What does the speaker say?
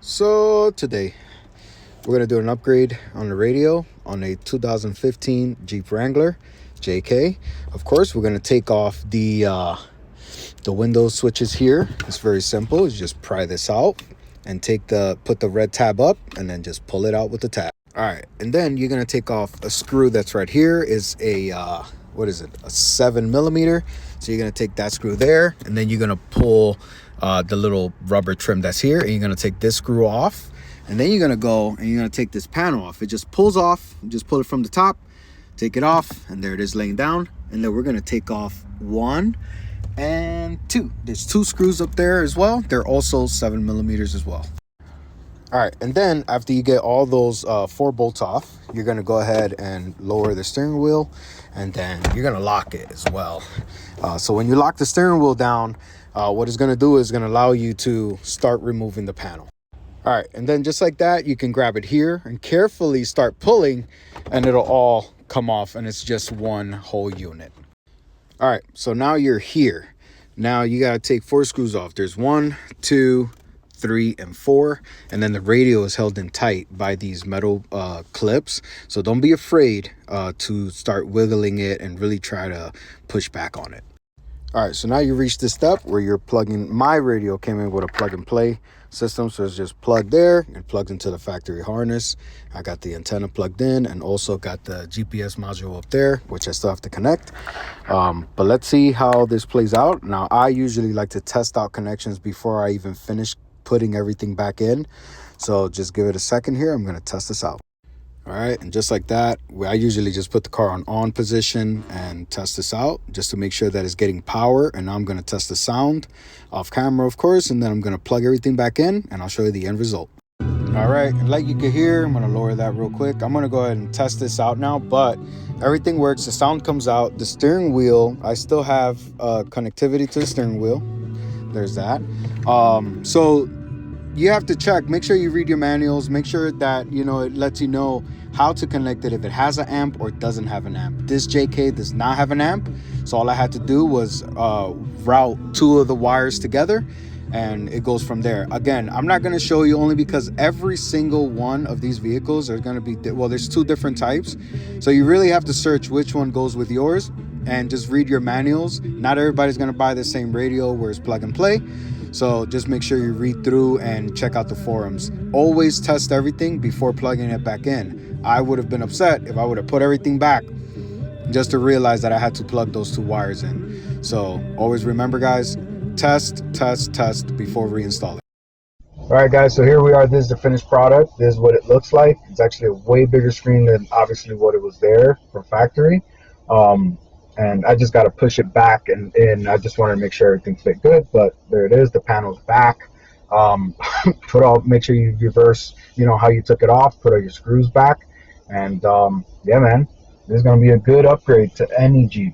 So today we're gonna do an upgrade on the radio on a 2015 Jeep Wrangler JK. Of course, we're gonna take off the window switches here. It's very simple. You just pry this out and put the red tab up and then just pull it out with the tab. All right, and then you're gonna take off a screw that's right here. Is a what is it? A 7mm. So you're gonna take that screw there, and then you're gonna pull the little rubber trim that's here, and you're gonna take this screw off, and then you're gonna go and you're gonna take this panel off. It just pulls off. You just pull it from the top, take it off, and there it is laying down. And then we're gonna take off 1 and 2. There's 2 screws up there as well. They're also 7mm as well. All right, and then after you get all those 4 bolts off, you're gonna go ahead and lower the steering wheel, and then you're gonna lock it as well. So when you lock the steering wheel down, what it's gonna do is gonna allow you to start removing the panel. All right, and then just like that, you can grab it here and carefully start pulling, and it'll all come off, and it's just one whole unit. All right, so now you're here. Now you gotta take 4 screws off. There's 1, 2, 3, and 4, and then the radio is held in tight by these metal clips. So don't be afraid to start wiggling it and really try to push back on it. All right, so now you reach the step where you're plugging. My radio came in with a plug and play system, so it's just plugged there and plugged into the factory harness. I got the antenna plugged in and also got the GPS module up there, which I still have to connect. But let's see how this plays out. Now, I usually like to test out connections before I even finish putting everything back in. So just give it a second here. I'm going to test this out. All right, and just like that, I usually just put the car on position and test this out just to make sure that it's getting power. And now I'm going to test the sound off camera, of course, and then I'm going to plug everything back in and I'll show you the end result. All right, and like you can hear, I'm going to lower that real quick. I'm going to go ahead and test this out now, but everything works. The sound comes out. The steering wheel, I still have connectivity to the steering wheel. There's that. So you have to check, make sure you read your manuals, make sure that, it lets you know how to connect it if it has an amp or doesn't have an amp. This JK does not have an amp, so all I had to do was route 2 of the wires together, and it goes from there. Again, I'm not going to show you only because every single one of these vehicles are going to be, well, there's 2 different types, so you really have to search which one goes with yours and just read your manuals. Not everybody's going to buy the same radio where it's plug and play. So just make sure you read through and check out the forums. Always test everything before plugging it back in. I would have been upset if I would have put everything back just to realize that I had to plug those 2 wires in. So always remember, guys, test before reinstalling. All right, guys, so here we are. This is the finished product. This is what it looks like. It's actually a way bigger screen than obviously what it was there from factory. And I just got to push it back, and I just wanted to make sure everything fit good. But there it is. The panel's back. Make sure you reverse, how you took it off. Put all your screws back, and yeah, man, this is gonna be a good upgrade to any Jeep.